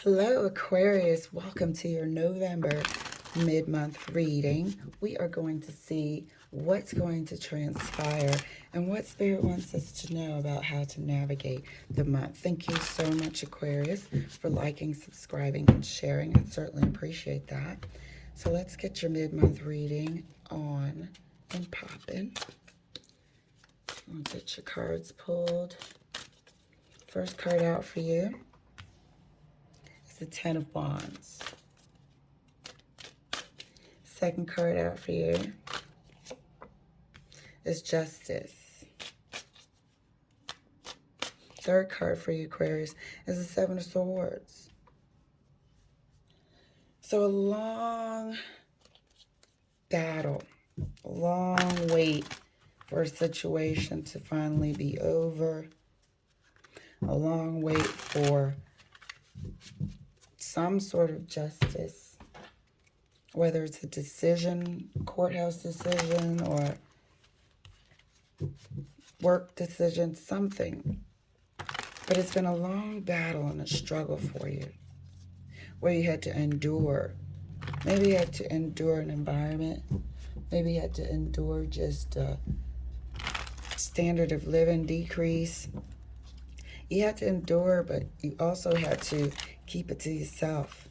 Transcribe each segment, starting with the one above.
Hello, Aquarius. Welcome to your November mid-month reading. We are going to see what's going to transpire and what Spirit wants us to know about how to navigate the month. Thank you so much, Aquarius, for liking, subscribing, and sharing. I certainly appreciate that. So let's get your mid-month reading on and popping. I'll get your cards pulled. First card out for you is the Ten of Wands. Second card out for you is Justice. Third card for you, Aquarius, is the Seven of Swords. So a long battle, a long wait for a situation to finally be over. A long wait for some sort of justice, whether it's a decision, courthouse decision, or work decision, something. But it's been a long battle and a struggle for you, where you had to endure. Maybe you had to endure an environment. Maybe you had to endure just a standard of living decrease. You had to endure, but you also had to keep it to yourself.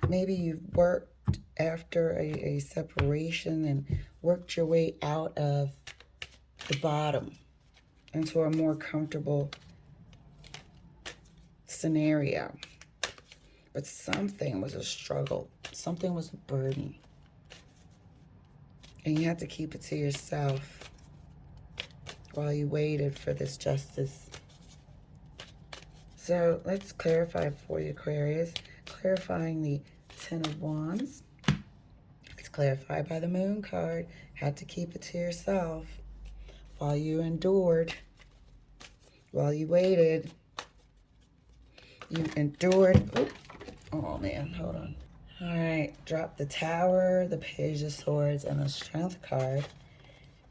Maybe you worked after a separation and worked your way out of the bottom into a more comfortable scenario. But something was a struggle. Something was a burden. And you had to keep it to yourself while you waited for this justice. So let's clarify for you, Aquarius. Clarifying the Ten of Wands. It's clarified by the Moon card. Had to keep it to yourself while you endured, while you waited. You endured. Oh man, hold on. All right, drop the Tower, the Page of Swords, and the Strength card.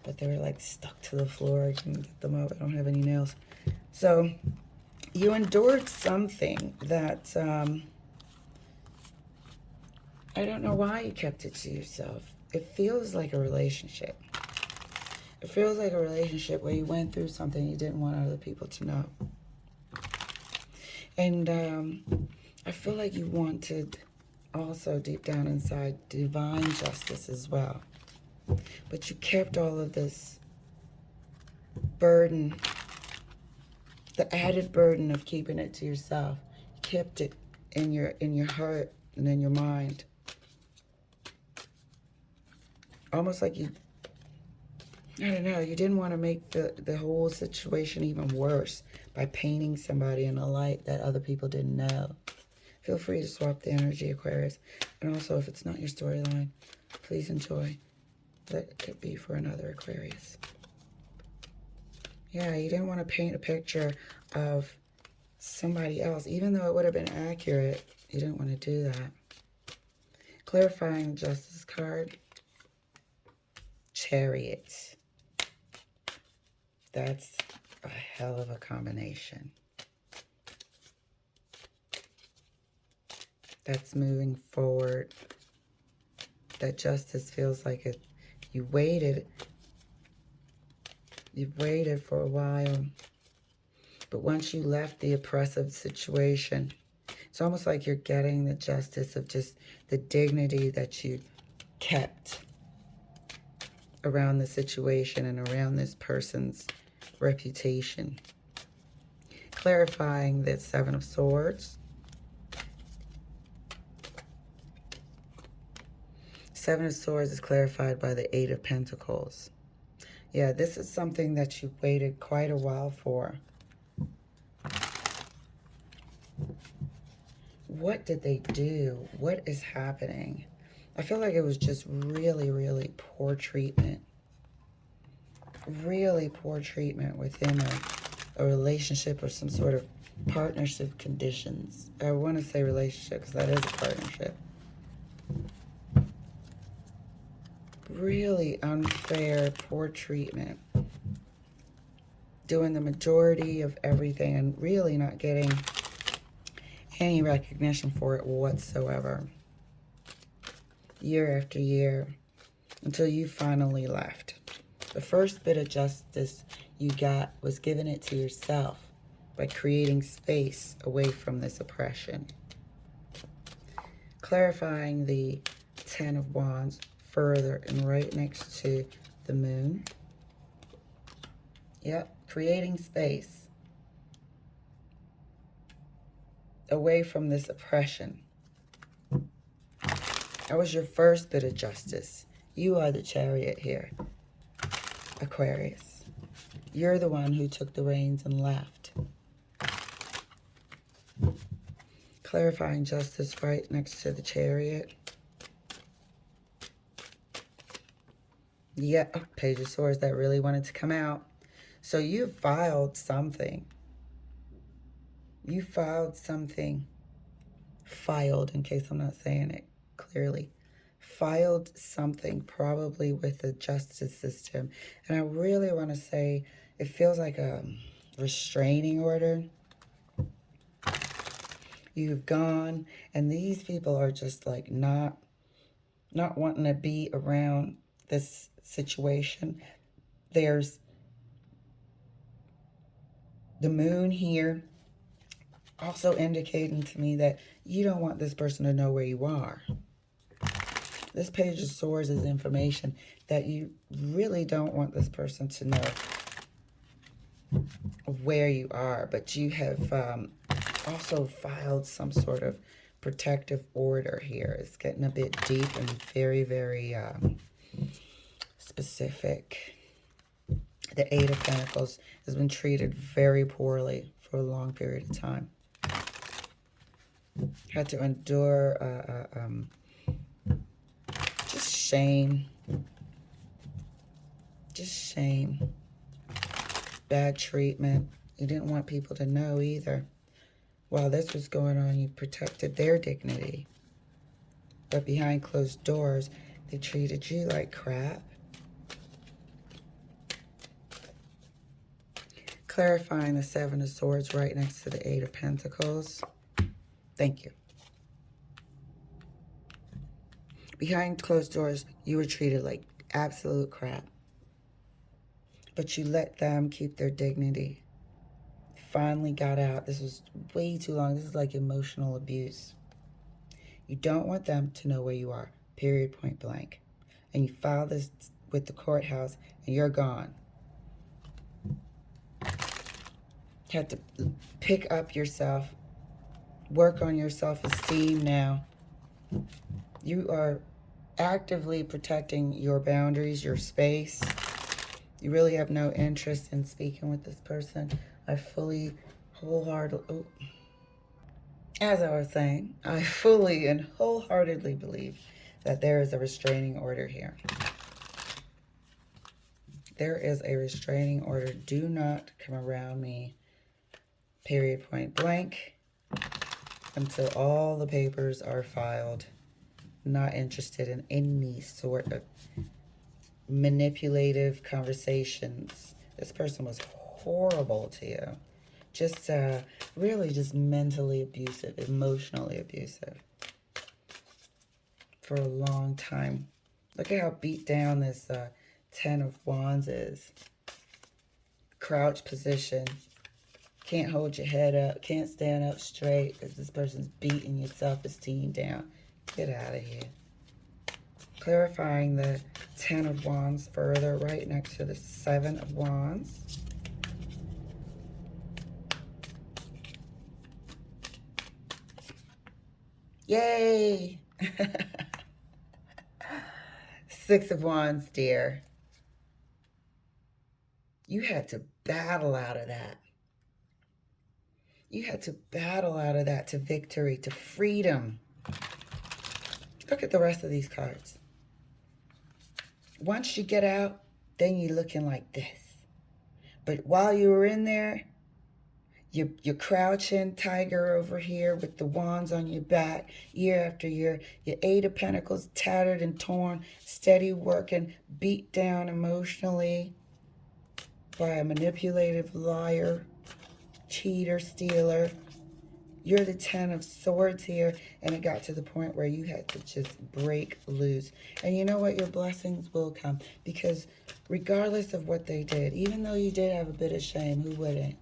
But they were like stuck to the floor. I couldn't get them out. I don't have any nails. So you endured something that I don't know why you kept it to yourself. It feels like a relationship. It feels like a relationship where you went through something you didn't want other people to know. And I feel like you wanted also deep down inside divine justice as well. But you kept all of this burden, the added burden of keeping it to yourself. You kept it in your heart and in your mind. Almost like you, I don't know, you didn't want to make the whole situation even worse by painting somebody in a light that other people didn't know. Feel free to swap the energy, Aquarius. And also, if it's not your storyline, please enjoy. That could be for another Aquarius. Yeah, you didn't want to paint a picture of somebody else, even though it would have been accurate. You didn't want to do that. Clarifying the Justice card. Chariot. That's a hell of a combination. That's moving forward. That justice feels like it. You waited. You've waited for a while. But once you left the oppressive situation, it's almost like you're getting the justice of just the dignity that you kept around the situation and around this person's reputation. Clarifying the Seven of Swords. Seven of Swords is clarified by the Eight of Pentacles. Yeah, this is something that you waited quite a while for. What did they do? What is happening? I feel like it was just really, really poor treatment. Really poor treatment within a relationship or some sort of partnership conditions. I want to say relationship because that is a partnership. Really unfair, poor treatment. Doing the majority of everything and really not getting any recognition for it whatsoever. Year after year, until you finally left. The first bit of justice you got was giving it to yourself by creating space away from this oppression. Clarifying the Ten of Wands further and right next to the Moon. Yep, creating space away from this oppression. That was your first bit of justice. You are the Chariot here, Aquarius. You're the one who took the reins and left. Clarifying justice right next to the Chariot. Yeah, Page of Swords, that really wanted to come out. So you filed something. You filed something. Filed, in case I'm not saying it clearly. Filed something, probably with the justice system. And I really want to say, it feels like a restraining order. You've gone, and these people are just like not wanting to be around this situation. There's the Moon here also indicating to me that you don't want this person to know where you are. This Page of Swords is information that you really don't want this person to know where you are, but you have also filed some sort of protective order here. It's getting a bit deep and very, very specific. The Eight of Pentacles has been treated very poorly for a long period of time. Had to endure just shame. Just shame. Bad treatment. You didn't want people to know either. While this was going on, you protected their dignity. But behind closed doors, they treated you like crap. Clarifying the Seven of Swords right next to the Eight of Pentacles. Thank you. Behind closed doors, you were treated like absolute crap. But you let them keep their dignity. Finally got out. This was way too long. This is like emotional abuse. You don't want them to know where you are. Period, point blank. And you file this with the courthouse and you're gone. Had to pick up yourself. Work on your self-esteem now. You are actively protecting your boundaries, your space. You really have no interest in speaking with this person. I fully, wholeheartedly, as I was saying, I fully and wholeheartedly believe that there is a restraining order here. There is a restraining order. Do not come around me, period, point blank, until all the papers are filed. Not interested in any sort of manipulative conversations. This person was horrible to you. Just really just mentally abusive, emotionally abusive for a long time. Look at how beat down this Ten of Wands is. Crouch position. Can't hold your head up. Can't stand up straight because this person's beating your self-esteem down. Get out of here. Clarifying the Ten of Wands further right next to the Seven of Wands. Yay! Six of Wands, dear. You had to battle out of that. You had to battle out of that to victory, to freedom. Look at the rest of these cards. Once you get out, then you're looking like this. But while you were in there, you're crouching tiger over here with the wands on your back year after year. Your Eight of Pentacles tattered and torn, steady working, beat down emotionally by a manipulative liar, cheater, stealer. You're the 10 of Swords here, and it got to the point where you had to just break loose. And you know what? Your blessings will come, because regardless of what they did, even though you did have a bit of shame, who wouldn't?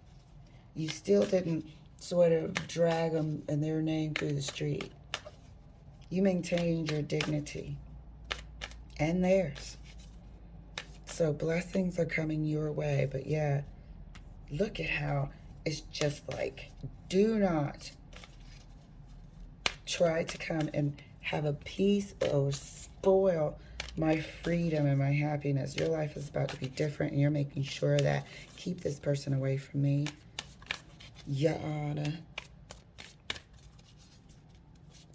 You still didn't sort of drag them and their name through the street. You maintained your dignity and theirs. So blessings are coming your way. But yeah, look at how it's just like, do not try to come and have a piece or spoil my freedom and my happiness. Your life is about to be different, and you're making sure that keep this person away from me. Yada.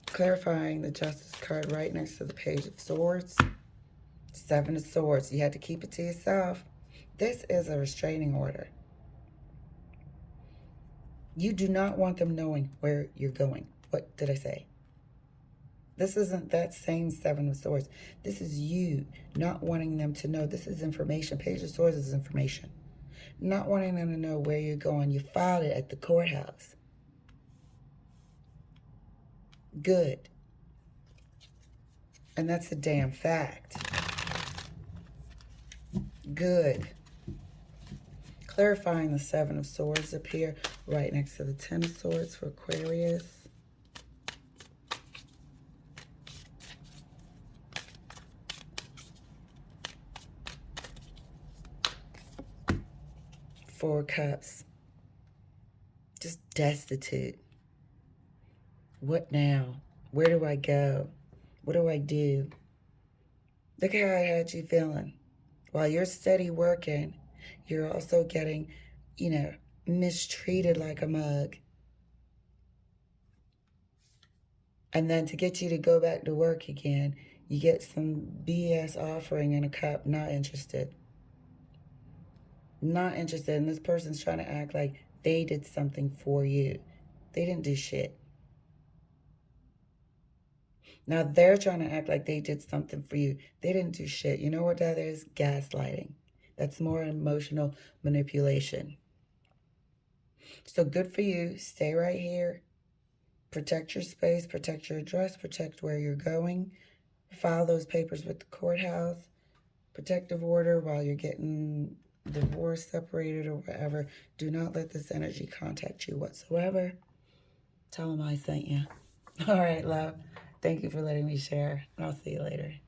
Clarifying the Justice card right next to the Page of Swords. 7 of Swords. You had to keep it to yourself. This is a restraining order. You do not want them knowing where you're going. What did I say? This isn't that same 7 of Swords. This is you not wanting them to know. This is information. Page of Swords is information. Not wanting them to know where you're going. You filed it at the courthouse. Good. And that's a damn fact. Good. Clarifying the 7 of Swords up here, right next to the 10 of Swords for Aquarius. Four Cups. Just destitute. What now? Where do I go? What do I do? Look how I had you feeling. While you're steady working, you're also getting, mistreated like a mug. And then to get you to go back to work again, you get some BS offering in a cup. Not interested. Not interested. And this person's trying to act like they did something for you. They didn't do shit. Now they're trying to act like they did something for you. They didn't do shit. You know what that is? Gaslighting. That's more emotional manipulation. So good for you. Stay right here. Protect your space. Protect your address. Protect where you're going. File those papers with the courthouse. Protective order while you're getting divorced, separated, or whatever. Do not let this energy contact you whatsoever. Tell them I sent you. All right, love. Thank you for letting me share, and I'll see you later.